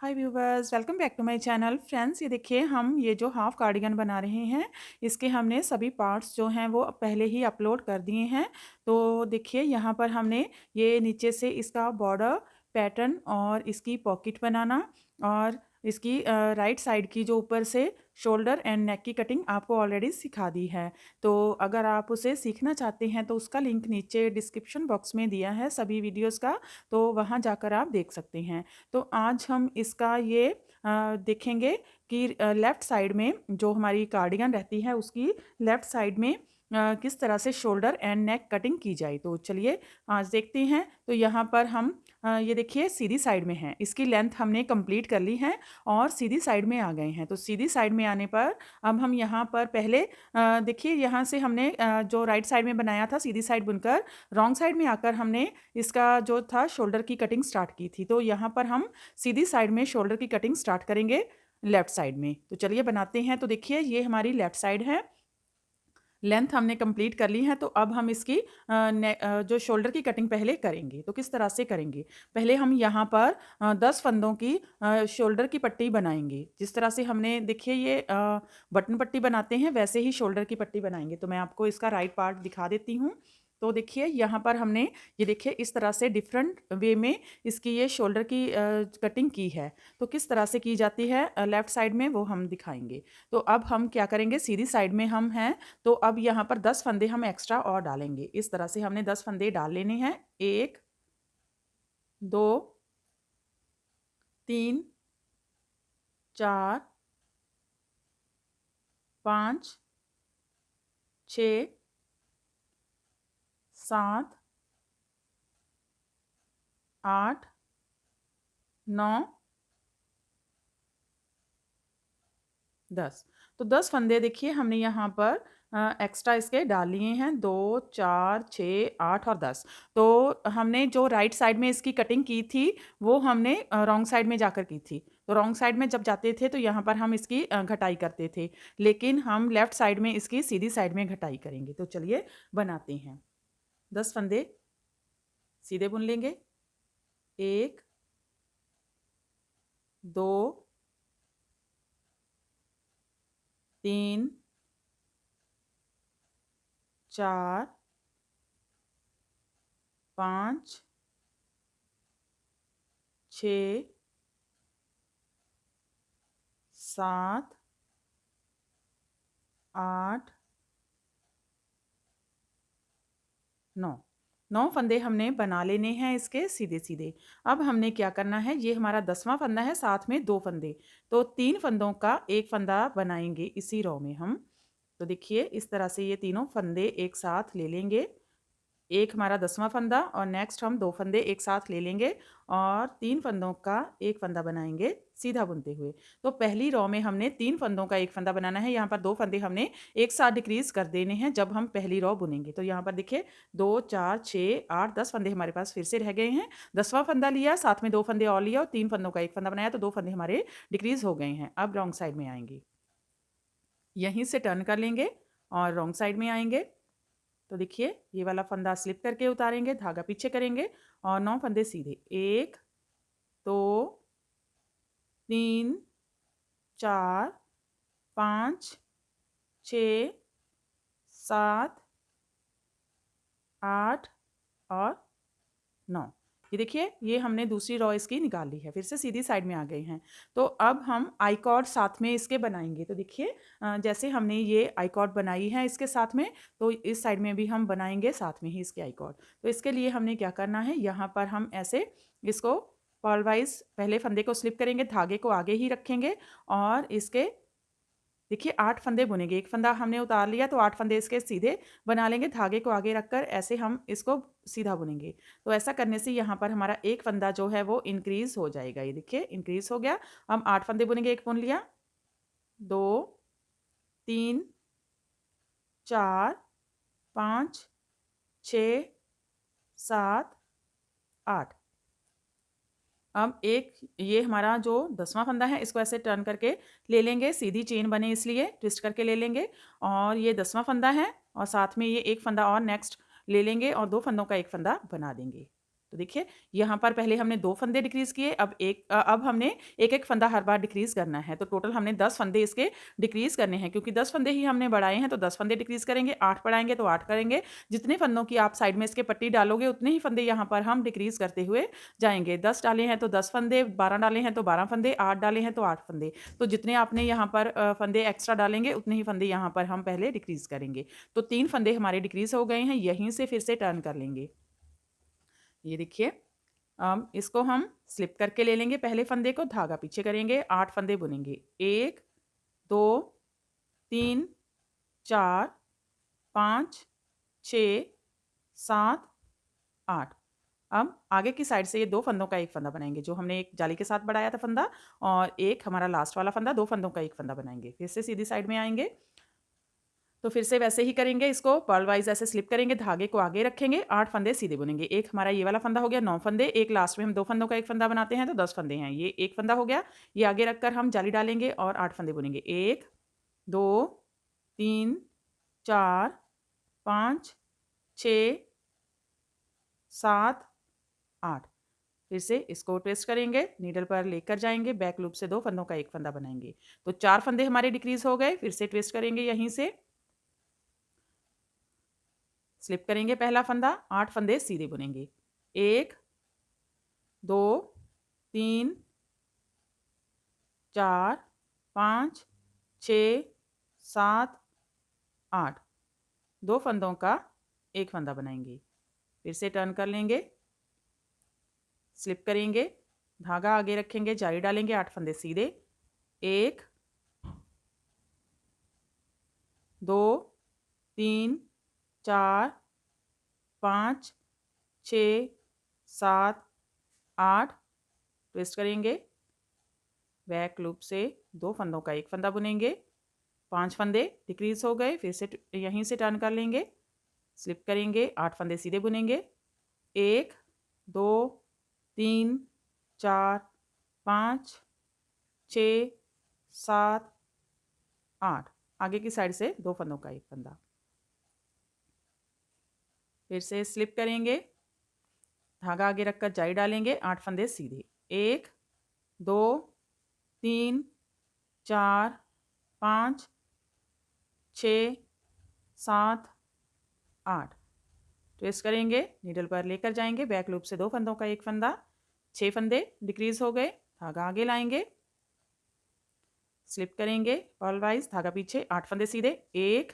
Hi viewers, welcome back to my channel. Friends, ये देखिए हम ये जो हाफ कार्डिगन बना रहे हैं, इसके हमने सभी पार्ट्स जो हैं वो पहले ही अपलोड कर दिए हैं। तो देखिए यहाँ पर हमने ये नीचे से इसका बॉर्डर पैटर्न और इसकी पॉकेट बनाना और इसकी राइट साइड की जो ऊपर से शोल्डर एंड नेक की कटिंग आपको ऑलरेडी सिखा दी है। तो अगर आप उसे सीखना चाहते हैं तो उसका लिंक नीचे डिस्क्रिप्शन बॉक्स में दिया है सभी वीडियोस का, तो वहाँ जाकर आप देख सकते हैं। तो आज हम इसका ये देखेंगे कि लेफ़्ट साइड में जो हमारी कार्डिगन रहती है उसकी लेफ़्ट साइड में किस तरह से शोल्डर एंड नेक कटिंग की जाए। तो चलिए आज देखते हैं। तो यहाँ पर हम ये देखिए सीधी साइड में हैं, इसकी लेंथ हमने कंप्लीट कर ली है और सीधी साइड में आ गए हैं। तो सीधी साइड में आने पर अब हम यहाँ पर पहले देखिए यहाँ से हमने जो राइट साइड में बनाया था सीधी साइड बुनकर, रॉन्ग साइड में आकर हमने इसका जो था शोल्डर की कटिंग स्टार्ट की थी। तो यहाँ पर हम सीधी साइड में शोल्डर की कटिंग स्टार्ट करेंगे लेफ्ट साइड में। तो चलिए बनाते हैं। तो देखिए ये हमारी लेफ्ट साइड है, लेंथ हमने कंप्लीट कर ली है। तो अब हम इसकी जो शोल्डर की कटिंग पहले करेंगे। तो किस तरह से करेंगे, पहले हम यहाँ पर 10 फंदों की शोल्डर की पट्टी बनाएंगे। जिस तरह से हमने देखिए ये बटन पट्टी बनाते हैं वैसे ही शोल्डर की पट्टी बनाएंगे। तो मैं आपको इसका राइट पार्ट दिखा देती हूँ। तो देखिए यहाँ पर हमने ये देखिए इस तरह से डिफरेंट वे में इसकी ये शोल्डर की कटिंग की है। तो किस तरह से की जाती है लेफ़्ट साइड में वो हम दिखाएंगे। तो अब हम क्या करेंगे, सीधी साइड में हम हैं तो अब यहाँ पर 10 फंदे हम एक्स्ट्रा और डालेंगे। इस तरह से हमने 10 फंदे डाल लेने हैं। 1 2 3 4 5 6 7 8 9 10। तो 10 फंदे देखिए हमने यहाँ पर एक्स्ट्रा इसके डाल लिए हैं। 2 4 6 8 और 10। तो हमने जो राइट साइड में इसकी कटिंग की थी वो हमने रॉन्ग साइड में जाकर की थी। तो रॉन्ग साइड में जब जाते थे तो यहाँ पर हम इसकी घटाई करते थे, लेकिन हम लेफ्ट साइड में इसकी सीधी साइड में घटाई करेंगे। तो चलिए बनाते हैं। 10 फंदे सीधे बुन लेंगे। 1 2 3 4 5 6 7 8 9 फंदे हमने बना लेने हैं इसके सीधे सीधे। अब हमने क्या करना है, ये हमारा 10वां फंदा है, साथ में 2 फंदे, तो 3 फंदों का एक फंदा बनाएंगे इसी रो में हम। तो देखिए इस तरह से ये तीनों फंदे एक साथ ले लेंगे। एक हमारा 10वां फंदा और नेक्स्ट हम 2 फंदे एक साथ ले लेंगे और 3 फंदों का एक फंदा बनाएंगे सीधा बुनते हुए। तो पहली रो में हमने 3 फंदों का एक फंदा बनाना है। यहाँ पर 2 फंदे हमने एक साथ डिक्रीज कर देने हैं जब हम पहली रो बुनेंगे। तो यहाँ पर देखिए 2 4 6 8 10 फंदे हमारे पास फिर से रह गए हैं। 10वां फंदा लिया, साथ में 2 फंदे और लिया और 3 फंदों का एक फंदा बनाया, तो 2 फंदे हमारे डिक्रीज हो गए हैं। अब रॉन्ग साइड में आएंगे, यहीं से टर्न कर लेंगे और रॉन्ग साइड में आएंगे। तो देखिए ये वाला फंदा स्लिप करके उतारेंगे, धागा पीछे करेंगे और 9 फंदे सीधे। 1 2 3 4 5 6 7 8 और 9। ये देखिए ये हमने दूसरी रो इसकी निकाल ली है, फिर से सीधी साइड में आ गए हैं। तो अब हम आई कॉर्ड साथ में इसके बनाएंगे। तो देखिए जैसे हमने ये आई कॉर्ड बनाई है इसके साथ में, तो इस साइड में भी हम बनाएंगे साथ में ही इसके आई कॉर्ड। तो इसके लिए हमने क्या करना है, यहाँ पर हम ऐसे इसको पर्ल वाइज पहले फंदे को स्लिप करेंगे, धागे को आगे ही रखेंगे और इसके देखिए 8 फंदे बुनेंगे। एक फंदा हमने उतार लिया तो 8 फंदे इसके सीधे बना लेंगे, धागे को आगे रखकर ऐसे हम इसको सीधा बुनेंगे। तो ऐसा करने से यहाँ पर हमारा एक फंदा जो है वो इंक्रीज हो जाएगा। ये देखिए इंक्रीज हो गया। हम 8 फंदे बुनेंगे, एक बुन लिया, 2 3 4 5 6 7 8। अब एक ये हमारा जो 10वां फंदा है इसको ऐसे टर्न करके ले लेंगे, सीधी चेन बने इसलिए ट्विस्ट करके ले लेंगे। और ये 10वां फंदा है और साथ में ये एक फंदा और नेक्स्ट ले लेंगे और 2 फंदों का एक फंदा बना देंगे। तो देखिए यहाँ पर पहले हमने 2 फंदे डिक्रीज़ किए, अब हमने एक-एक फंदा हर बार डिक्रीज़ करना है। तो टोटल हमने 10 फंदे इसके डिक्रीज़ करने हैं, क्योंकि 10 फंदे ही हमने बढ़ाए हैं तो 10 फंदे डिक्रीज़ करेंगे, 8 बढ़ाएँगे तो 8 करेंगे। जितने फंदों की आप साइड में इसके पट्टी डालोगे उतने ही फंदे यहाँ पर हम डिक्रीज़ करते हुए जाएँगे। 10 डाले हैं तो 10 फंदे, 12 डाले हैं तो 12 फंदे, 8 डाले हैं तो 8 फंदे। तो जितने आपने यहाँ पर फंदे एक्स्ट्रा डालेंगे उतने ही फंदे यहाँ पर हम पहले डिक्रीज़ करेंगे। तो 3 फंदे हमारे डिक्रीज़ हो गए हैं, यहीं से फिर से टर्न कर लेंगे। ये देखिए, अब इसको हम स्लिप करके ले लेंगे पहले फंदे को, धागा पीछे करेंगे, 8 फंदे बुनेंगे। 1, 2, 3, 4, 5, 6, 7, 8। अब आगे की साइड से ये 2 फंदों का 1 फंदा बनाएँगे, जो हमने एक जाली के साथ बढ़ाया था फंदा, और एक हमारा लास्ट वाला फंदा, 2 फंदों का 1 फंदा बनाएँगे। फिर से सीधी साइड में आएँगे, तो फिर से वैसे ही करेंगे, इसको पर्ल वाइज़ ऐसे स्लिप करेंगे, धागे को आगे रखेंगे, 8 फंदे सीधे बुनेंगे। एक हमारा ये वाला फंदा हो गया, 9 फंदे, एक लास्ट में हम 2 फंदों का 1 फंदा बनाते हैं तो 10 फंदे हैं। ये 1 फंदा हो गया, ये आगे रखकर हम जाली डालेंगे और 8 फंदे बुनेंगे। 1, 2, 3, 4, 5, 6, 7, 8। फिर से इसको ट्विस्ट करेंगे, नीडल पर लेकर जाएँगे, बैक लूप से 2 फंदों का 1 फंदा बनाएँगे। तो 4 फंदे हमारे डिक्रीज़ हो गए, फिर से ट्विस्ट करेंगे यहीं से, स्लिप करेंगे पहला फंदा, 8 फंदे सीधे बुनेंगे। 1, 2, 3, 4, 5, 6, 7, 8। 2 फंदों का 1 फंदा बनाएँगे। फिर से टर्न कर लेंगे, स्लिप करेंगे, धागा आगे रखेंगे, जाली डालेंगे, 8 फंदे सीधे। 1, 2, 3, 4, 5, 6, 7, 8। ट्विस्ट करेंगे, बैक लूप से 2 फंदों का 1 फंदा बुनेंगे। 5 फंदे डिक्रीज़ हो गए, फिर से यहीं से टर्न कर लेंगे, स्लिप करेंगे, 8 फंदे सीधे बुनेंगे। 1, 2, 3, 4, 5, 6, 7, 8। आगे की साइड से 2 फंदों का 1 फंदा। फिर से स्लिप करेंगे, धागा आगे रखकर जाली डालेंगे, 8 फंदे सीधे। 1, 2, 3, 4, 5, 6, 7, 8। ट्विस्ट करेंगे, नीडल पर लेकर जाएंगे, बैक लूप से 2 फंदों का 1 फंदा। 6 फंदे डिक्रीज हो गए, धागा आगे लाएंगे, स्लिप करेंगे पर्ल वाइज, धागा पीछे, 8 फंदे सीधे। 1,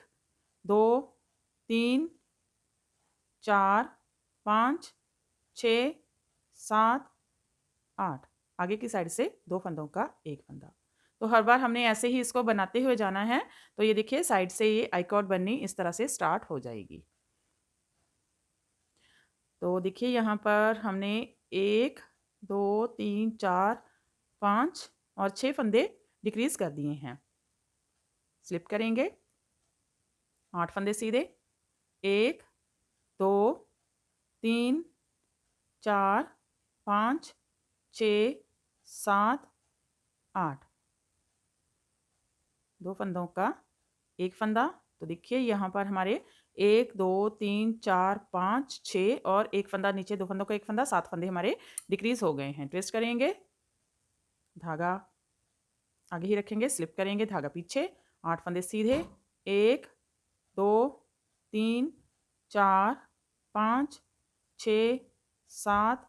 2, 3, 4, 5, 6, 7, 8। आगे की साइड से 2 फंदों का 1 फंदा। तो हर बार हमने ऐसे ही इसको बनाते हुए जाना है। तो ये देखिए साइड से ये आई कॉर्ड बननी इस तरह से स्टार्ट हो जाएगी। तो देखिए यहाँ पर हमने 1, 2, 3, 4, 5 और 6 फंदे डिक्रीज कर दिए हैं। स्लिप करेंगे, 8 फंदे सीधे। 1, 2, 3, 4, 5, 6, 7, 8। 2 फंदों का 1 फंदा। तो देखिए यहाँ पर हमारे 1, 2, 3, 4, 5, 6 और 1 फंदा नीचे, 2 फंदों का 1 फंदा, 7 फंदे हमारे डिक्रीज हो गए हैं। ट्विस्ट करेंगे, धागा आगे ही रखेंगे, स्लिप करेंगे, धागा पीछे, 8 फंदे सीधे। 1, 2, 3, 4, 5, 6, 7,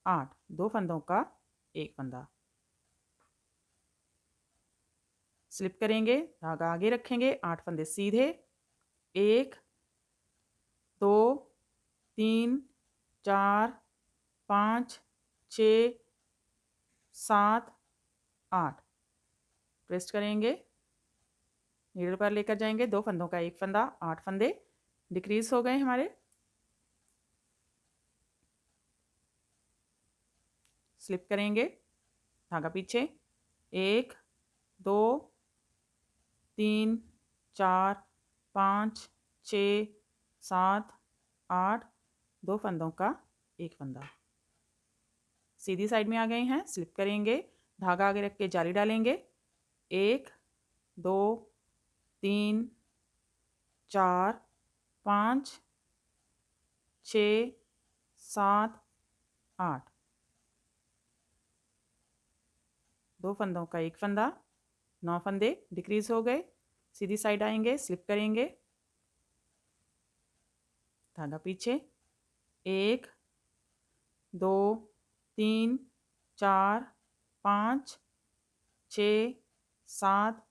8। 2 फंदों का 1 फंदा। स्लिप करेंगे, धागा आगे रखेंगे, 8 फंदे सीधे। 1, 2, 3, 4, 5, 6, 7, 8। ट्विस्ट करेंगे, नीडल पर लेकर जाएंगे, 2 फंदों का 1 फंदा, 8 फंदे डिक्रीज हो गए हमारे। स्लिप करेंगे, धागा पीछे। 1, 2, 3, 4, 5, 6, 7, 8। 2 फंदों का 1 फंदा। सीधी साइड में आ गए हैं, स्लिप करेंगे, धागा आगे रख के जाली डालेंगे। 1, 2, 3, 4, 5, 6, 7, 8, 2 फंदों का एक फंदा, 9 फंदे डिक्रीज हो गए। सीधी साइड आएंगे, स्लिप करेंगे, धागा पीछे, 1, 2, 3, 4, 5, 6, 7,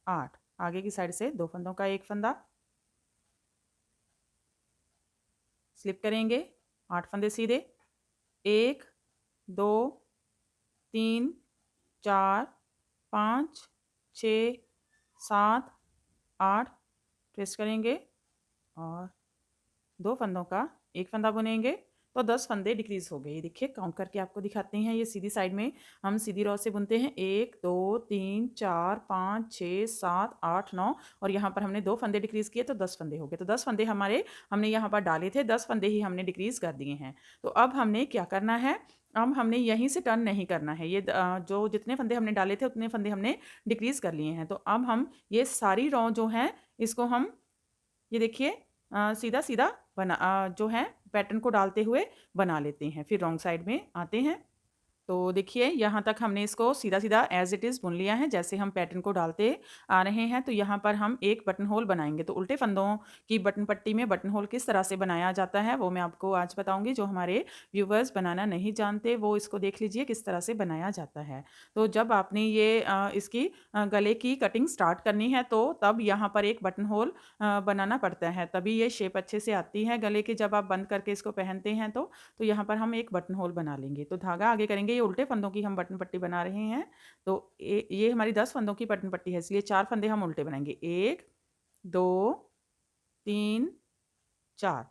8। आगे की साइड से 2 फंदों का एक फंदा, स्लिप करेंगे, 8 फंदे सीधे, 1, 2, 3, 4, 5, 6, 7, 8 ट्विस्ट करेंगे और 2 फंदों का एक फंदा बुनेंगे तो 10 फंदे डिक्रीज हो गए। ये देखिए काउंट करके आपको दिखाते हैं। ये सीधी साइड में हम सीधी रॉ से बुनते हैं 1, 2, 3, 4, 5, 6, 7, 8, 9 और यहाँ पर हमने 2 फंदे डिक्रीज किए तो 10 फंदे हो गए। तो 10 फंदे हमने यहाँ पर डाले थे, 10 फंदे ही हमने डिक्रीज कर दिए हैं। तो अब हमने क्या करना है, अब हमने यहीं से टर्न नहीं करना है। ये जो जितने फंदे हमने डाले थे उतने फंदे हमने डिक्रीज कर लिए हैं। तो अब हम ये सारी रॉ जो है इसको हम ये देखिए सीधा सीधा जो है पैटर्न को डालते हुए बना लेते हैं। फिर रॉन्ग साइड में आते हैं। तो देखिए यहाँ तक हमने इसको सीधा सीधा एज इट इज़ बुन लिया है जैसे हम पैटर्न को डालते आ रहे हैं। तो यहाँ पर हम एक बटन होल बनाएंगे। तो उल्टे फंदों की बटन पट्टी में बटन होल किस तरह से बनाया जाता है वो मैं आपको आज बताऊंगी। जो हमारे व्यूवर्स बनाना नहीं जानते वो इसको देख लीजिए किस तरह से बनाया जाता है। तो जब आपने ये इसकी गले की कटिंग स्टार्ट करनी है तो तब यहाँ पर एक बटन होल बनाना पड़ता है, तभी ये शेप अच्छे से आती है गले की। जब आप बंद करके इसको पहनते हैं तो यहाँ पर हम एक बटन होल बना लेंगे। तो धागा आगे करेंगे, ये उल्टे फंदों की हम बटन पट्टी बना रहे हैं। तो ये हमारी 10 फंदों की बटन पट्टी है, इसलिए 4 फंदे हम उल्टे बनाएंगे, 1, 2, 3, 4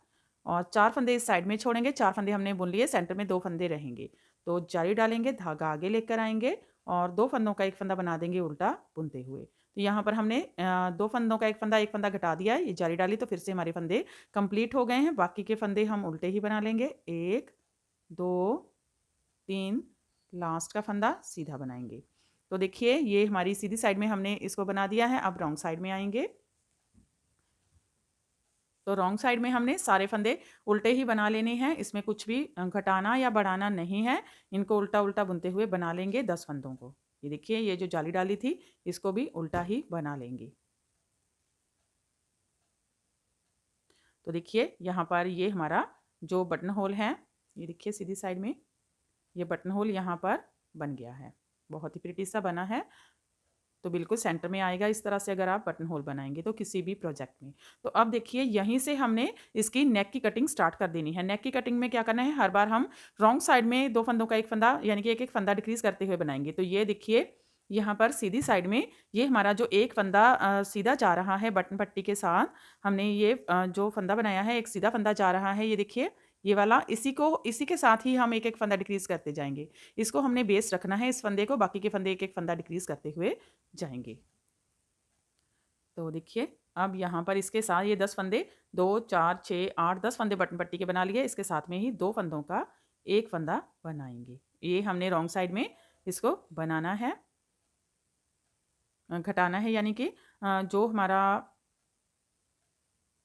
और 4 फंदे इस साइड में छोड़ेंगे। 4 फंदे हमने बुन लिए, सेंटर में 2 फंदे रहेंगे। तो जारी डालेंगे, धागा आगे लेकर आएंगे और 2 फंदों का एक फंदा बना देंगे उल्टा बुनते हुए। तो यहाँ पर हमने 2 फंदों का एक फंदा घटा दिया है, ये जारी डाली तो फिर से हमारे फंदे कंप्लीट हो गए हैं। बाकी के फंदे हम उल्टे ही बना लेंगे, 1, 2, 3, लास्ट का फंदा सीधा बनाएंगे। तो देखिए ये हमारी सीधी साइड में हमने इसको बना दिया है। अब रॉन्ग साइड में आएंगे तो रॉन्ग साइड में हमने सारे फंदे उल्टे ही बना लेने हैं, इसमें कुछ भी घटाना या बढ़ाना नहीं है। इनको उल्टा उल्टा बुनते हुए बना लेंगे 10 फंदों को। ये देखिए ये जो जाली डाली थी इसको भी उल्टा ही बना लेंगे। तो देखिए यहाँ पर ये हमारा जो बटन होल है, ये देखिए सीधी साइड में ये बटन होल यहाँ पर बन गया है, बहुत ही प्रिटी सा बना है। तो बिल्कुल सेंटर में आएगा इस तरह से अगर आप बटन होल बनाएंगे तो किसी भी प्रोजेक्ट में। तो अब देखिए यहीं से हमने इसकी नेक की कटिंग स्टार्ट कर देनी है। नेक की कटिंग में क्या करना है, हर बार हम रॉन्ग साइड में 2 फंदों का एक फंदा यानी कि एक एक फंदा डिक्रीज करते हुए बनाएंगे। तो ये देखिए यहाँ पर सीधी साइड में ये हमारा जो एक फंदा सीधा जा रहा है बटन पट्टी के साथ, हमने ये जो फंदा बनाया है एक सीधा फंदा जा रहा है, ये देखिए ये वाला, इसी के साथ ही हम एक एक फंदा डिक्रीज करते जाएंगे। इसको हमने बेस रखना है इस फंदे को, बाकी के फंदे एक एक फंदा डिक्रीज करते हुए जाएंगे। तो देखिए अब यहाँ पर इसके साथ ये 10 फंदे 2, 4, 6, 8, 10 फंदे बटन पट्टी के बना लिए। इसके साथ में ही 2 फंदों का एक फंदा बनाएंगे। ये हमने रॉन्ग साइड में इसको बनाना है, घटाना है, यानी कि जो हमारा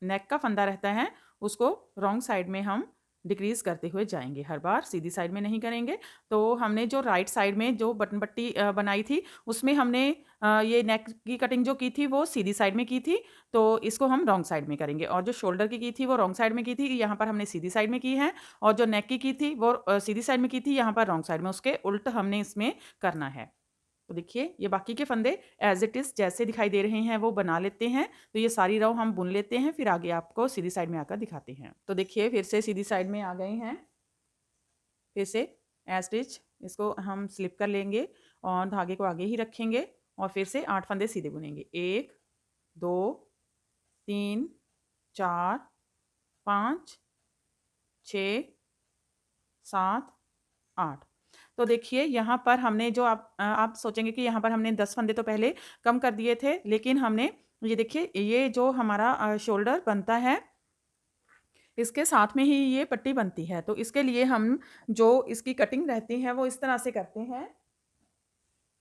नेक का फंदा रहता है उसको रॉन्ग साइड में हम डिक्रीज करते हुए जाएंगे, हर बार सीधी साइड में नहीं करेंगे। तो हमने जो राइट साइड में जो बटन पट्टी बनाई थी उसमें हमने ये नेक की कटिंग जो की थी वो सीधी साइड में की थी, तो इसको हम रॉन्ग साइड में करेंगे। और जो शोल्डर की थी वो रॉन्ग साइड में की थी, यहाँ पर हमने सीधी साइड में की है। और जो नेक की थी वो सीधी साइड में की थी, यहाँ पर रॉन्ग साइड में, उसके उल्ट हमने इसमें करना है। तो देखिए ये बाकी के फंदे एज इट इज़ जैसे दिखाई दे रहे हैं वो बना लेते हैं। तो ये सारी रो हम बुन लेते हैं, फिर आगे आपको सीधी साइड में आकर दिखाते हैं। तो देखिए फिर से सीधी साइड में आ गए हैं, फिर से एज स्टिच इसको हम स्लिप कर लेंगे और धागे को आगे ही रखेंगे और फिर से 8 फंदे सीधे बुनेंगे, 1, 2, 3, 4, 5, 6, 7, 8। तो देखिए यहाँ पर हमने जो आप सोचेंगे कि यहाँ पर हमने 10 फंदे तो पहले कम कर दिए थे, लेकिन हमने ये देखिए ये जो हमारा शोल्डर बनता है इसके साथ में ही ये पट्टी बनती है। तो इसके लिए हम जो इसकी कटिंग रहती है वो इस तरह से करते हैं,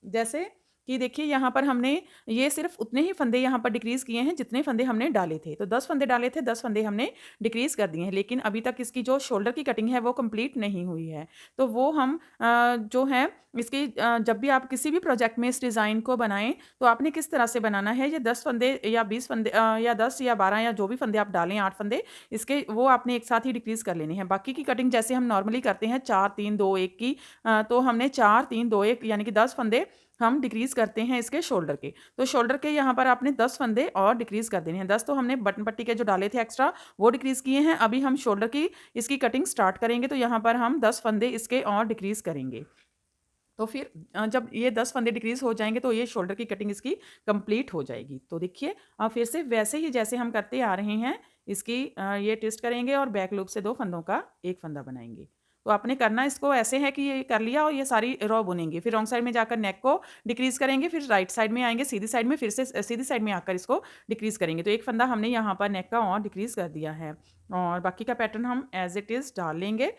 जैसे कि देखिए यहाँ पर हमने ये सिर्फ उतने ही फंदे यहाँ पर डिक्रीज़ किए हैं जितने फंदे हमने डाले थे। तो 10 फंदे डाले थे, 10 फंदे हमने डिक्रीज़ कर दिए हैं। लेकिन अभी तक इसकी जो शोल्डर की कटिंग है वो कंप्लीट नहीं हुई है। तो वो हम जो है इसकी जब भी आप किसी भी प्रोजेक्ट में इस डिज़ाइन को बनाएँ तो आपने किस तरह से बनाना है, ये 10 फंदे या 20 फंदे या 10 या 12 या जो भी फंदे आप डालें, 8 फंदे इसके वो आपने एक साथ ही डिक्रीज़ कर लेने हैं। बाकी की कटिंग जैसे हम नॉर्मली करते हैं 4 3 2 1 की, तो हमने 4 3 2 1 यानी कि 10 फंदे हम डिक्रीज़ करते हैं इसके शोल्डर के। तो शोल्डर के यहाँ पर आपने 10 फंदे और डिक्रीज़ कर देने हैं। 10 तो हमने बटन पट्टी के जो डाले थे एक्स्ट्रा वो डिक्रीज़ किए हैं। अभी हम शोल्डर की इसकी कटिंग स्टार्ट करेंगे, तो यहाँ पर हम 10 फंदे इसके और डिक्रीज़ करेंगे। तो फिर जब ये 10 फंदे डिक्रीज़ हो जाएँगे तो ये शोल्डर की कटिंग इसकी कंप्लीट हो जाएगी। तो देखिए फिर से वैसे ही जैसे हम करते आ रहे हैं इसकी ये ट्विस्ट करेंगे और बैक लूप से 2 फंदों का 1 फंदा बनाएँगे। तो आपने करना इसको ऐसे है कि ये कर लिया और ये सारी रो बुनेंगे। फिर रॉन्ग साइड में जाकर नेक को डिक्रीज़ करेंगे, फिर राइट साइड में आएँगे सीधी साइड में, फिर से सीधी साइड में आकर इसको डिक्रीज़ करेंगे। तो 1 फंदा हमने यहाँ पर नेक का और डिक्रीज़ कर दिया है और बाकी का पैटर्न हम एज़ इट इज़ डाल लेंगे।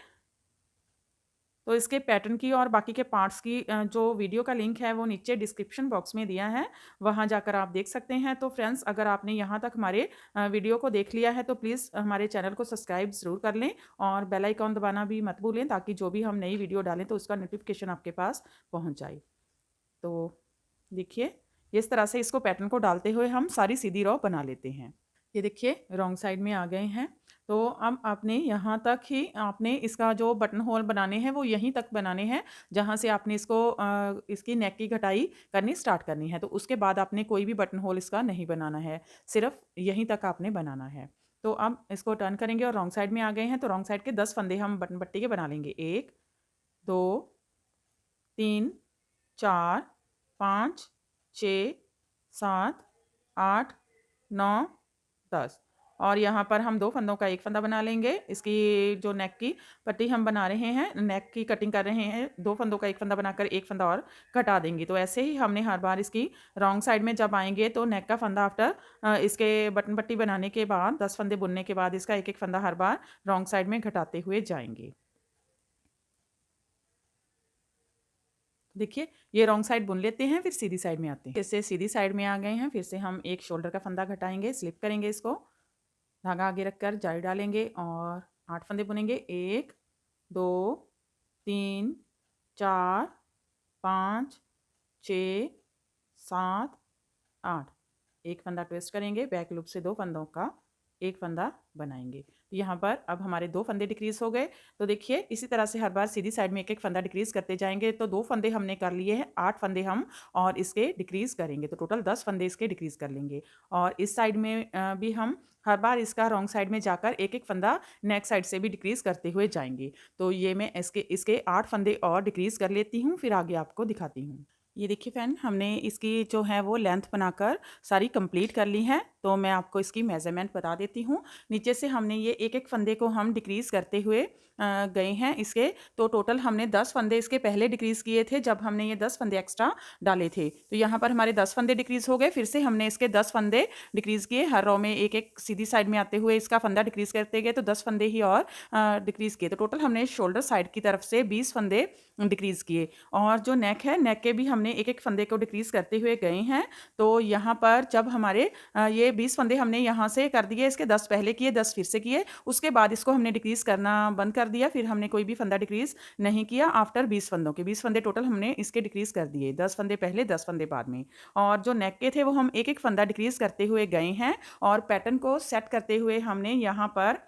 तो इसके पैटर्न की और बाकी के पार्ट्स की जो वीडियो का लिंक है वो नीचे डिस्क्रिप्शन बॉक्स में दिया है, वहाँ जाकर आप देख सकते हैं। तो फ्रेंड्स, अगर आपने यहाँ तक हमारे वीडियो को देख लिया है तो प्लीज़ हमारे चैनल को सब्सक्राइब ज़रूर कर लें और बेल आइकॉन दबाना भी मत भूलें, ताकि जो भी हम नई वीडियो डालें तो उसका नोटिफिकेशन आपके पास पहुँच जाए। तो देखिए इस तरह से इसको पैटर्न को डालते हुए हम सारी सीधी रो बना लेते हैं। ये देखिए रॉन्ग साइड में आ गए हैं। तो अब आपने यहाँ तक ही आपने इसका जो बटन होल बनाने हैं वो यहीं तक बनाने हैं जहाँ से आपने इसको इसकी नेक की घटाई करनी स्टार्ट करनी है। तो उसके बाद आपने कोई भी बटन होल इसका नहीं बनाना है, सिर्फ यहीं तक आपने बनाना है। तो अब इसको टर्न करेंगे और रॉन्ग साइड में आ गए हैं, तो रॉन्ग साइड के 10 फंदे हम बटन पट्टी के बना लेंगे। 1 2 3 4 5 6 7 8 9 10 और यहाँ पर हम 2 फंदों का 1 फंदा बना लेंगे। इसकी जो नेक की पट्टी हम बना रहे हैं, नेक की कटिंग कर रहे हैं, 2 फंदों का 1 फंदा बनाकर 1 फंदा और घटा देंगे। तो ऐसे ही हमने हर बार इसकी रॉन्ग साइड में जब आएँगे तो नेक का फंदा आफ्टर इसके बटन पट्टी बनाने के बाद 10 फंदे बुनने के बाद इसका 1-1 फंदा हर बार रॉन्ग साइड में घटाते हुए जाएँगे। देखिए ये रॉन्ग साइड बुन लेते हैं, फिर सीधी साइड में आते हैं। फिर से सीधी साइड में आ गए हैं, फिर से हम एक शोल्डर का फंदा घटाएँगे, स्लिप करेंगे इसको, धागा आगे रखकर जाली डालेंगे और 8 फंदे बुनेंगे। 1 2 3 4 5 6 7 8 1 फंदा ट्विस्ट करेंगे, बैक लूप से 2 फंदों का 1 फंदा बनाएँगे। तो यहाँ पर अब हमारे 2 फंदे डिक्रीज़ हो गए। तो देखिए इसी तरह से हर बार सीधी साइड में 1-1 फंदा डिक्रीज़ करते जाएँगे। तो 2 फंदे हमने कर लिए हैं, 8 फंदे हम और इसके डिक्रीज़ करेंगे। तो टोटल 10 फंदे इसके डिक्रीज़ कर लेंगे और इस साइड में भी हम हर बार इसका रॉन्ग साइड में जाकर 1-1 फंदा नेक साइड से भी डिक्रीज़ करते हुए जाएँगे। तो ये मैं इसके 8 फंदे और डिक्रीज़ कर लेती हूँ, फिर आगे आपको दिखाती हूँ। ये देखिए फ्रेंड, हमने इसकी जो है वो लेंथ बनाकर सारी कंप्लीट कर ली है। तो मैं आपको इसकी मेज़रमेंट बता देती हूँ। नीचे से हमने ये 1-1 फंदे को हम डिक्रीज़ करते हुए गए हैं इसके। तो टोटल हमने 10 फंदे इसके पहले डिक्रीज़ किए थे जब हमने ये 10 फंदे एक्स्ट्रा डाले थे। तो यहाँ पर हमारे 10 फंदे डिक्रीज़ हो गए, फिर से हमने इसके 10 फंदे डिक्रीज़ किए। हर रो में 1-1 सीधी साइड में आते हुए इसका फंदा डिक्रीज़ करते गए, तो 10 फंदे ही और डिक्रीज़ किए। तो टोटल हमने शोल्डर साइड की तरफ से 20 फंदे डिक्रीज़ किए और जो नेक है, नेक के भी हमने 1-1 फंदे को डिक्रीज़ करते हुए गए हैं। तो यहाँ पर जब हमारे ये 20 फंदे हमने यहाँ से कर दिए, इसके 10 पहले किए, 10 फिर से किए, उसके बाद इसको हमने डिक्रीज़ करना बंद कर दिया। फिर हमने कोई भी फंदा डिक्रीज़ नहीं किया आफ्टर 20 फंदों के। 20 फंदे टोटल हमने इसके डिक्रीज़ कर दिए, 10 फंदे पहले, 10 फंदे बाद में। और जो नेक के थे वो हम 1-1 फंदा डिक्रीज़ करते हुए गए हैं और पैटर्न को सेट करते हुए हमने यहाँ पर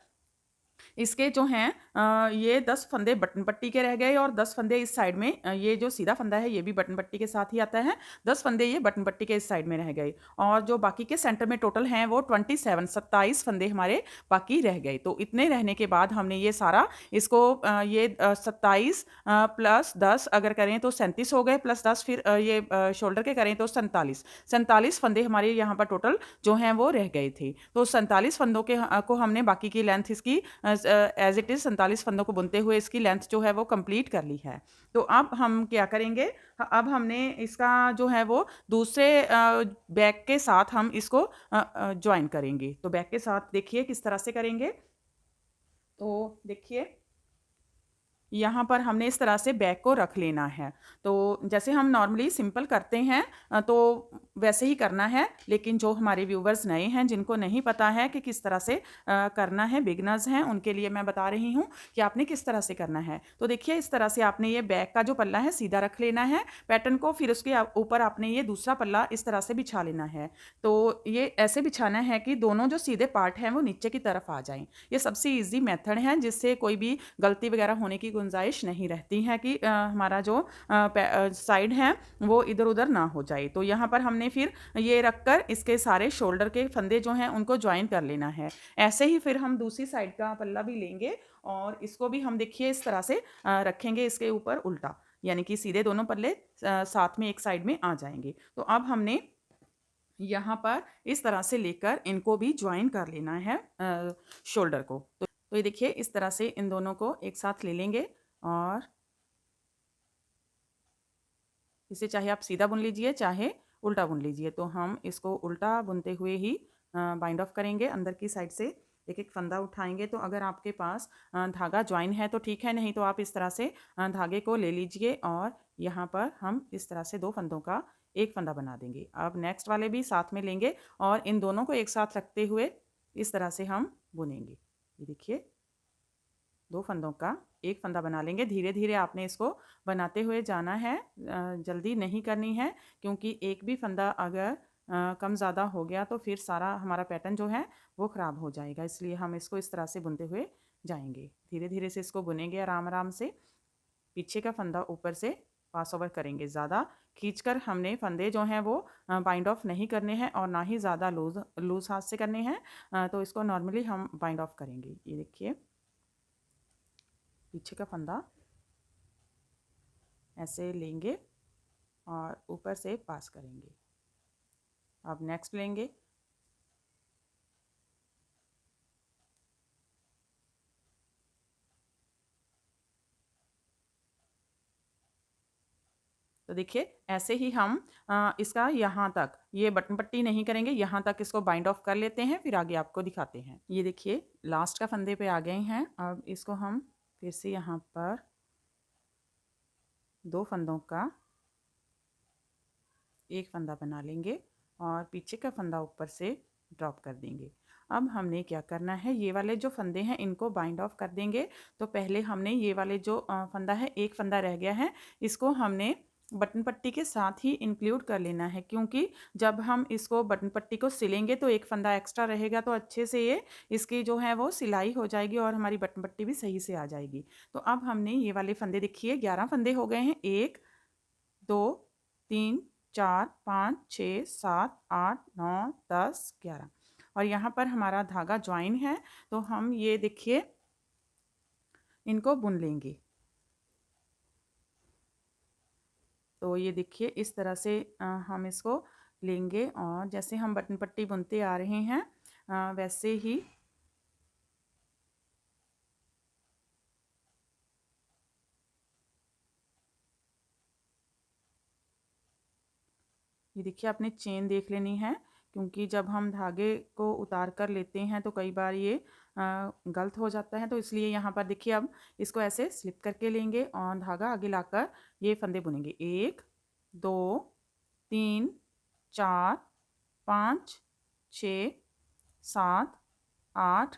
इसके जो हैं ये 10 फंदे बटन पट्टी के रह गए और 10 फंदे इस साइड में, ये जो सीधा फंदा है ये भी बटन पट्टी के साथ ही आता है। 10 फंदे ये बटन पट्टी के इस साइड में रह गए और जो बाकी के सेंटर में टोटल हैं वो 27 फंदे हमारे बाकी रह गए। तो इतने रहने के बाद हमने ये सारा इसको ये 27 प्लस 10 अगर करें तो 37 हो गए, प्लस 10 फिर ये शोल्डर के करें तो 47 फंदे हमारे यहाँ पर टोटल जो हैं वो रह गए थे। तो 47 फंदों के को हमने बाकी की लेंथ इसकी एज इट इज़ 47 फंदों को बुनते हुए इसकी लेंथ जो है वो कंप्लीट कर ली है। तो अब हम क्या करेंगे, अब हमने इसका जो है वो दूसरे बैक के साथ हम इसको ज्वाइन करेंगे। तो बैक के साथ देखिए किस तरह से करेंगे। तो देखिए यहाँ पर हमने इस तरह से बैक को रख लेना है। तो जैसे हम नॉर्मली सिंपल करते हैं तो वैसे ही करना है, लेकिन जो हमारे व्यूवर्स नए हैं जिनको नहीं पता है कि किस तरह से करना है, बिगिनर्स हैं, उनके लिए मैं बता रही हूँ कि आपने किस तरह से करना है। तो देखिए इस तरह से आपने ये बैक का जो पल्ला है सीधा रख लेना है पैटर्न को, फिर उसके ऊपर आपने ये दूसरा पल्ला इस तरह से बिछा लेना है। तो ये ऐसे बिछाना है कि दोनों जो सीधे पार्ट हैं वो नीचे की तरफ आ जाएँ। ये सबसे ईज़ी मेथड है जिससे कोई भी गलती वगैरह होने की गुंजाइश नहीं रहती है कि हमारा जो साइड है वो इधर उधर ना हो जाए। तो यहाँ पर हमने फिर ये रखकर इसके सारे शोल्डर के फंदे जो हैं उनको ज्वाइन कर लेना है। ऐसे ही फिर हम दूसरी साइड का पल्ला भी लेंगे और इसको भी हम देखिए इस तरह से रखेंगे इसके ऊपर उल्टा, यानी कि सीधे दोनों पल्ले साथ में एक साइड में आ जाएंगे। तो अब हमने यहाँ पर इस तरह से लेकर इनको भी ज्वाइन कर लेना है शोल्डर को। तो ये देखिए इस तरह से इन दोनों को एक साथ ले लेंगे और इसे चाहे आप सीधा बुन लीजिए चाहे उल्टा बुन लीजिए। तो हम इसको उल्टा बुनते हुए ही बाइंड ऑफ करेंगे। अंदर की साइड से एक एक फंदा उठाएंगे। तो अगर आपके पास धागा ज्वाइन है तो ठीक है, नहीं तो आप इस तरह से धागे को ले लीजिए और यहाँ पर हम इस तरह से दो फंदों का एक फंदा बना देंगे। अब नेक्स्ट वाले भी साथ में लेंगे और इन दोनों को एक साथ रखते हुए इस तरह से हम बुनेंगे। ये देखिए दो फंदों का एक फंदा बना लेंगे। धीरे धीरे आपने इसको बनाते हुए जाना है, जल्दी नहीं करनी है, क्योंकि एक भी फंदा अगर कम ज़्यादा हो गया तो फिर सारा हमारा पैटर्न जो है वो ख़राब हो जाएगा। इसलिए हम इसको इस तरह से बुनते हुए जाएंगे। धीरे धीरे से इसको बुनेंगे आराम आराम से। पीछे का फंदा ऊपर से पास ओवर करेंगे। ज़्यादा खींचकर हमने फंदे जो हैं वो बाइंड ऑफ नहीं करने हैं और ना ही ज़्यादा लूज लूज हाथ से करने हैं। तो इसको नॉर्मली हम बाइंड ऑफ करेंगे। ये देखिए पीछे का फंदा ऐसे लेंगे और ऊपर से पास करेंगे। अब नेक्स्ट लेंगे। तो देखिए ऐसे ही हम इसका यहाँ तक ये बटन पट्टी नहीं करेंगे, यहाँ तक इसको बाइंड ऑफ कर लेते हैं, फिर आगे आपको दिखाते हैं। ये देखिए लास्ट का फंदे पे आ गए हैं। अब इसको हम फिर से यहाँ पर दो फंदों का एक फंदा बना लेंगे और पीछे का फंदा ऊपर से ड्रॉप कर देंगे। अब हमने क्या करना है, ये वाले जो फंदे हैं इनको बाइंड ऑफ कर देंगे। तो पहले हमने ये वाले जो फंदा है, एक फंदा रह गया है, इसको हमने बटन पट्टी के साथ ही इंक्लूड कर लेना है, क्योंकि जब हम इसको बटन पट्टी को सिलेंगे तो एक फंदा एक्स्ट्रा रहेगा, तो अच्छे से ये इसकी जो है वो सिलाई हो जाएगी और हमारी बटन पट्टी भी सही से आ जाएगी। तो अब हमने ये वाले फंदे देखिए 11 फंदे हो गए हैं। 1 2 3 4 5 6 7 8 9 10 11 और यहाँ पर हमारा धागा ज्वाइन है। तो हम ये देखिए इनको बुन लेंगे। तो ये देखिए इस तरह से हम इसको लेंगे और जैसे हम बटन पट्टी बुनते आ रहे हैं वैसे ही ये देखिए आपने चेन देख लेनी है, क्योंकि जब हम धागे को उतार कर लेते हैं तो कई बार ये गलत हो जाता है। तो इसलिए यहाँ पर देखिए अब इसको ऐसे स्लिप करके लेंगे और धागा आगे लाकर ये फंदे बुनेंगे। 1 2 3 4 5 6 7 8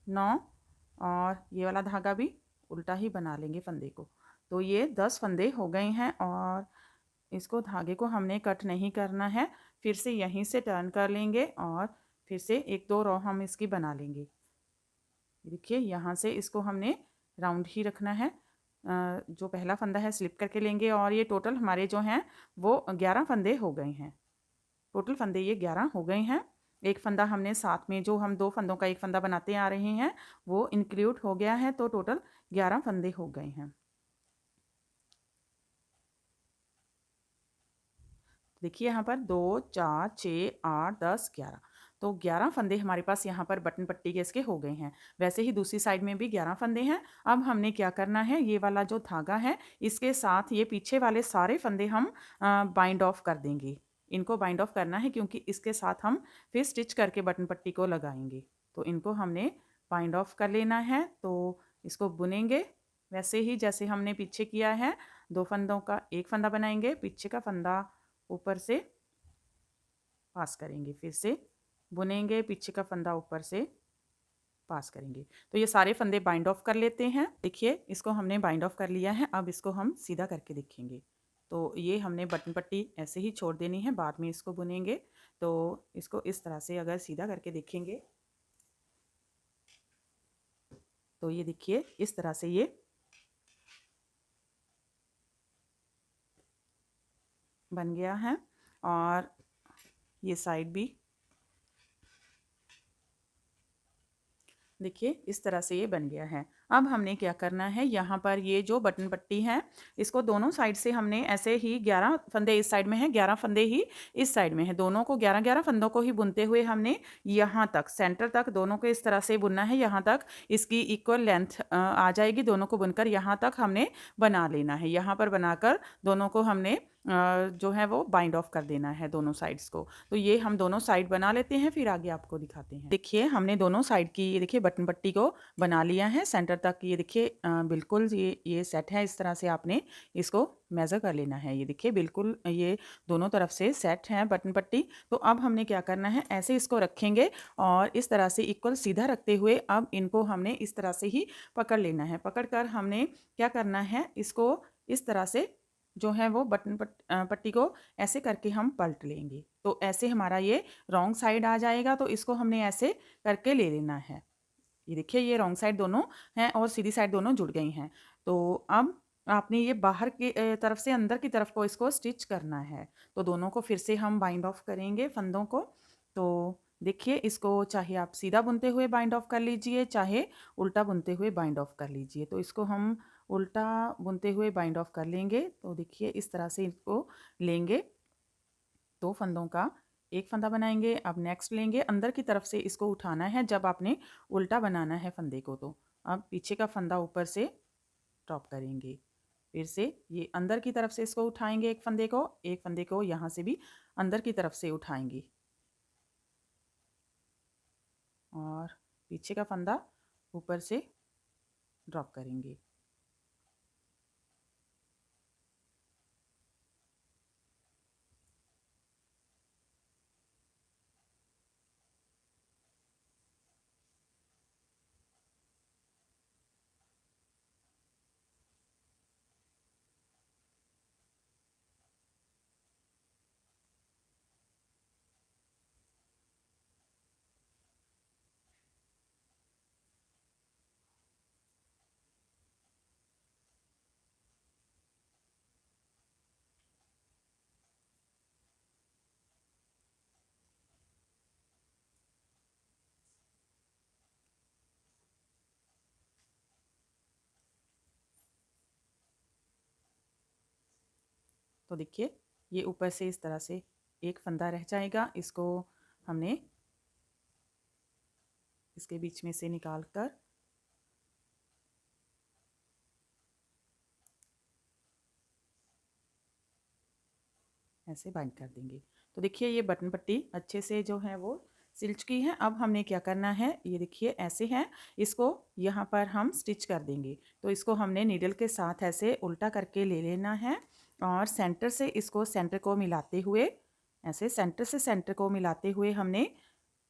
9 और ये वाला धागा भी उल्टा ही बना लेंगे फंदे को। तो ये 10 फंदे हो गए हैं और इसको धागे को हमने कट नहीं करना है। फिर से यहीं से टर्न कर लेंगे और फिर से एक दो रो हम इसकी बना लेंगे। देखिए यहाँ से इसको हमने राउंड ही रखना है। जो पहला फंदा है स्लिप करके लेंगे और ये टोटल हमारे जो हैं वो 11 फंदे हो गए हैं। टोटल फंदे ये 11 हो गए हैं। एक फंदा हमने साथ में जो हम दो फंदों का एक फंदा बनाते आ रहे हैं वो इंक्लूड हो गया है, तो टोटल 11 फंदे हो गए हैं। देखिए यहाँ पर 2 4 6 8 10 11, तो 11 फंदे हमारे पास यहाँ पर बटन पट्टी के इसके हो गए हैं। वैसे ही दूसरी साइड में भी 11 फंदे हैं। अब हमने क्या करना है, ये वाला जो धागा है इसके साथ ये पीछे वाले सारे फंदे हम बाइंड ऑफ कर देंगे। इनको बाइंड ऑफ करना है क्योंकि इसके साथ हम फिर स्टिच करके बटन पट्टी को लगाएंगे। तो इनको हमने बाइंड ऑफ कर लेना है। तो इसको बुनेंगे वैसे ही जैसे हमने पीछे किया है, 2 फंदों का एक फंदा बनाएंगे, पीछे का फंदा ऊपर से पास करेंगे, फिर से बुनेंगे, पीछे का फंदा ऊपर से पास करेंगे। तो ये सारे फंदे बाइंड ऑफ कर लेते हैं। देखिए इसको हमने बाइंड ऑफ कर लिया है। अब इसको हम सीधा करके देखेंगे। तो ये हमने बटन पट्टी ऐसे ही छोड़ देनी है, बाद में इसको बुनेंगे। तो इसको इस तरह से अगर सीधा करके देखेंगे तो ये देखिए इस तरह से ये बन गया है। और ये साइड भी देखिए इस तरह से ये बन गया है। अब हमने क्या करना है, यहाँ पर ये जो बटन पट्टी है इसको दोनों साइड से हमने ऐसे ही 11 फंदे इस साइड में है, 11 फंदे ही इस साइड में है। दोनों को 11-11 फंदों को ही बुनते हुए हमने यहाँ तक सेंटर तक दोनों को इस तरह से बुनना है। यहाँ तक इसकी इक्वल लेंथ आ जाएगी। दोनों को बुनकर यहाँ तक हमने बना लेना है। यहाँ पर बनाकर दोनों को हमने जो है वो बाइंड ऑफ कर देना है दोनों साइड्स को। तो ये हम दोनों साइड बना लेते हैं, फिर आगे आपको दिखाते हैं। देखिए हमने दोनों साइड की ये देखिए बटन पट्टी को बना लिया है सेंटर तक। ये देखिए बिल्कुल ये सेट है। इस तरह से आपने इसको मेज़र कर लेना है। ये देखिए बिल्कुल ये दोनों तरफ से सेट है बटन पट्टी। तो अब हमने क्या करना है, ऐसे इसको रखेंगे और इस तरह से इक्वल सीधा रखते हुए अब इनको हमने इस तरह से ही पकड़ लेना है। पकड़ कर हमने क्या करना है, इसको इस तरह से जो है वो बटन पट्टी को ऐसे करके हम पलट लेंगे। तो ऐसे हमारा ये रॉन्ग साइड आ जाएगा। तो इसको हमने ऐसे करके ले लेना है। ये देखिए ये रॉन्ग साइड दोनों हैं और सीधी साइड दोनों जुड़ गई हैं। तो अब आपने ये बाहर की तरफ से अंदर की तरफ को इसको स्टिच करना है। तो दोनों को फिर से हम बाइंड ऑफ करेंगे फंदों को। तो देखिए इसको चाहे आप सीधा बुनते हुए बाइंड ऑफ कर लीजिए, चाहे उल्टा बुनते हुए बाइंड ऑफ कर लीजिए। तो इसको हम उल्टा बुनते हुए बाइंड ऑफ कर लेंगे। तो देखिए इस तरह से इसको लेंगे, 2 फंदों का एक फंदा बनाएंगे। अब नेक्स्ट लेंगे, अंदर की तरफ से इसको उठाना है जब आपने उल्टा बनाना है फंदे को। तो अब पीछे का फंदा ऊपर से ड्रॉप करेंगे, फिर से ये अंदर की तरफ से इसको उठाएंगे एक फंदे को यहाँ से भी अंदर की तरफ से उठाएंगे और पीछे का फंदा ऊपर से ड्रॉप करेंगे। तो देखिए ये ऊपर से इस तरह से एक फंदा रह जाएगा। इसको हमने इसके बीच में से निकाल कर ऐसे बाइंड कर देंगे। तो देखिए ये बटन पट्टी अच्छे से जो है वो सिल चुकी है। अब हमने क्या करना है, ये देखिए ऐसे है, इसको यहाँ पर हम स्टिच कर देंगे। तो इसको हमने नीडल के साथ ऐसे उल्टा करके ले लेना है और सेंटर से इसको सेंटर को मिलाते हुए ऐसे सेंटर से सेंटर को मिलाते हुए हमने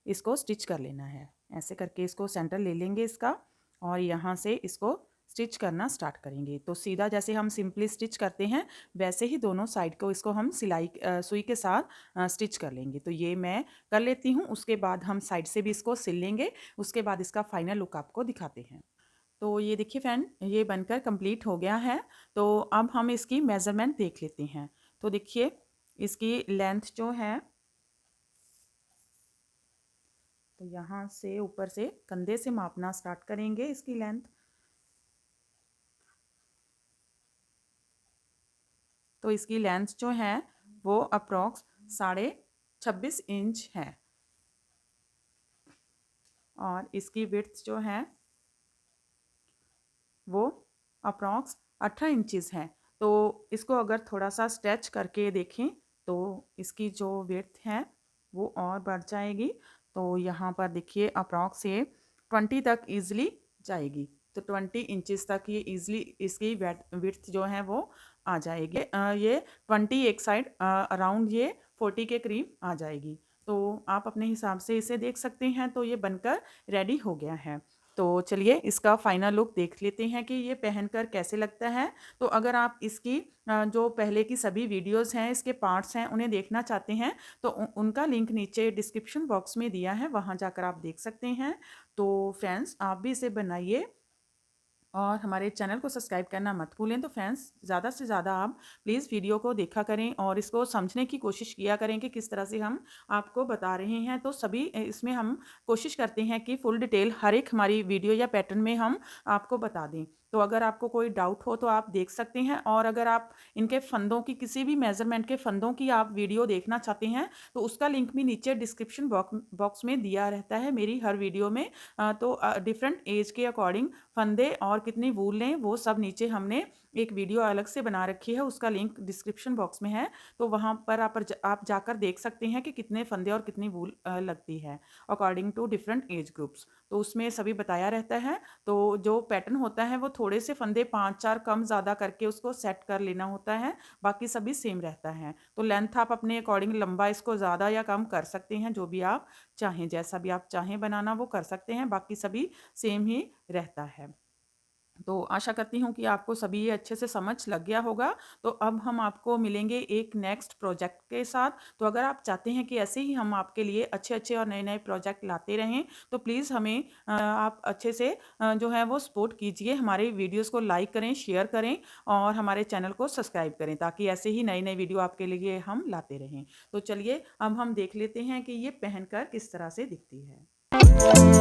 इसको स्टिच कर लेना है। ऐसे करके इसको सेंटर ले लेंगे इसका और यहाँ से इसको स्टिच करना स्टार्ट करेंगे। तो सीधा जैसे हम सिंपली स्टिच करते हैं वैसे ही दोनों साइड को इसको हम सिलाई सुई के साथ स्टिच कर लेंगे। तो ये मैं कर लेती हूँ, उसके बाद हम साइड से भी इसको सिल लेंगे। उसके बाद इसका फाइनल लुक आपको दिखाते हैं। तो ये देखिए फ्रेंड, ये बनकर कंप्लीट हो गया है। तो अब हम इसकी मेज़रमेंट देख लेते हैं। तो देखिए इसकी लेंथ जो है, तो यहाँ से ऊपर से कंधे से मापना स्टार्ट करेंगे इसकी लेंथ। तो इसकी लेंथ जो है वो अप्रॉक्स 26.5 इंच है और इसकी विड्थ जो है वो अप्रॉक्स 18 इंचज़ है। तो इसको अगर थोड़ा सा स्ट्रेच करके देखें तो इसकी जो विड्थ है वो और बढ़ जाएगी। तो यहाँ पर देखिए अप्रॉक्स ये 20 तक ईज़िली जाएगी। तो 20 इंचेस तक ये ईज़िली इसकी विड्थ जो है वो आ जाएगी। ये 20 एक साइड अराउंड ये 40 के करीब आ जाएगी। तो आप अपने हिसाब से इसे देख सकते हैं। तो ये बनकर रेडी हो गया है। तो चलिए इसका फाइनल लुक देख लेते हैं कि ये पहनकर कैसे लगता है। तो अगर आप इसकी जो पहले की सभी वीडियोस हैं, इसके पार्ट्स हैं, उन्हें देखना चाहते हैं तो उनका लिंक नीचे डिस्क्रिप्शन बॉक्स में दिया है, वहाँ जाकर आप देख सकते हैं। तो फ्रेंड्स आप भी इसे बनाइए और हमारे चैनल को सब्सक्राइब करना मत भूलें। तो फ्रेंड्स ज़्यादा से ज़्यादा आप प्लीज़ वीडियो को देखा करें और इसको समझने की कोशिश किया करें कि किस तरह से हम आपको बता रहे हैं। तो सभी इसमें हम कोशिश करते हैं कि फुल डिटेल हर एक हमारी वीडियो या पैटर्न में हम आपको बता दें। तो अगर आपको कोई डाउट हो तो आप देख सकते हैं। और अगर आप इनके फंदों की किसी भी मेज़रमेंट के फंदों की आप वीडियो देखना चाहते हैं तो उसका लिंक भी नीचे डिस्क्रिप्शन बॉक्स में दिया रहता है मेरी हर वीडियो में। तो डिफरेंट एज के अकॉर्डिंग फंदे और कितनी वूल लें वो सब नीचे हमने एक वीडियो अलग से बना रखी है, उसका लिंक डिस्क्रिप्शन बॉक्स में है। तो वहाँ पर आप जाकर देख सकते हैं कि कितने फंदे और कितनी वूल लगती है according to different age groups. तो उसमें सभी बताया रहता है। तो जो पैटर्न होता है वो थोड़े से फंदे 5-4 कम ज़्यादा करके उसको सेट कर लेना होता है, बाकी सभी सेम रहता है। तो लेंथ आप अपने अकॉर्डिंग लंबा इसको ज़्यादा या कम कर सकते हैं, जो भी आप चाहें, जैसा भी आप चाहें बनाना वो कर सकते हैं, बाकी सभी सेम ही रहता है। तो आशा करती हूँ कि आपको सभी ये अच्छे से समझ लग गया होगा। तो अब हम आपको मिलेंगे एक नेक्स्ट प्रोजेक्ट के साथ। तो अगर आप चाहते हैं कि ऐसे ही हम आपके लिए अच्छे-अच्छे और नए-नए प्रोजेक्ट लाते रहें तो प्लीज़ हमें आप अच्छे से जो है वो सपोर्ट कीजिए। हमारे वीडियोज़ को लाइक करें, शेयर करें और हमारे चैनल को सब्सक्राइब करें ताकि ऐसे ही नई-नई वीडियो आपके लिए हम लाते रहें। तो चलिए अब हम देख लेते हैं कि ये पहनकर किस तरह से दिखती है।